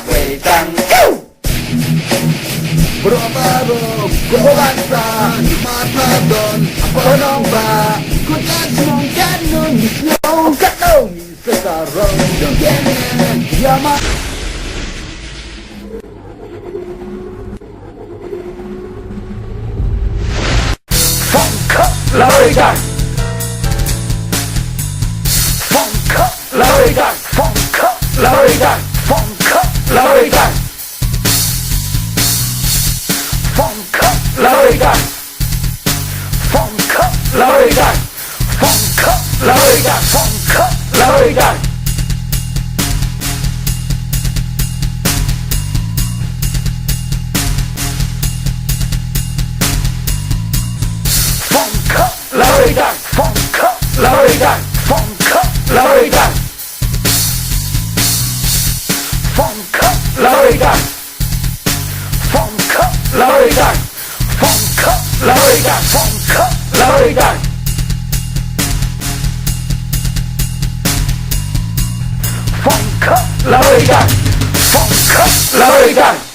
Wetang Bro-baro Kumbasa Matadon Ponong ba Kutas mong kanon Snow Katong Sekarang Dugenan Yama Larikan Funk Larikan Funk Larikan Funk Larikan Funk Larikan Funk Larikan Funk Larikan Funk Larikan Larikan, funk, larikan, funk, larikan, funk, larikan, funk, larikan, funk, larikan, funk, larikan, funk, larikan, funk, larikan.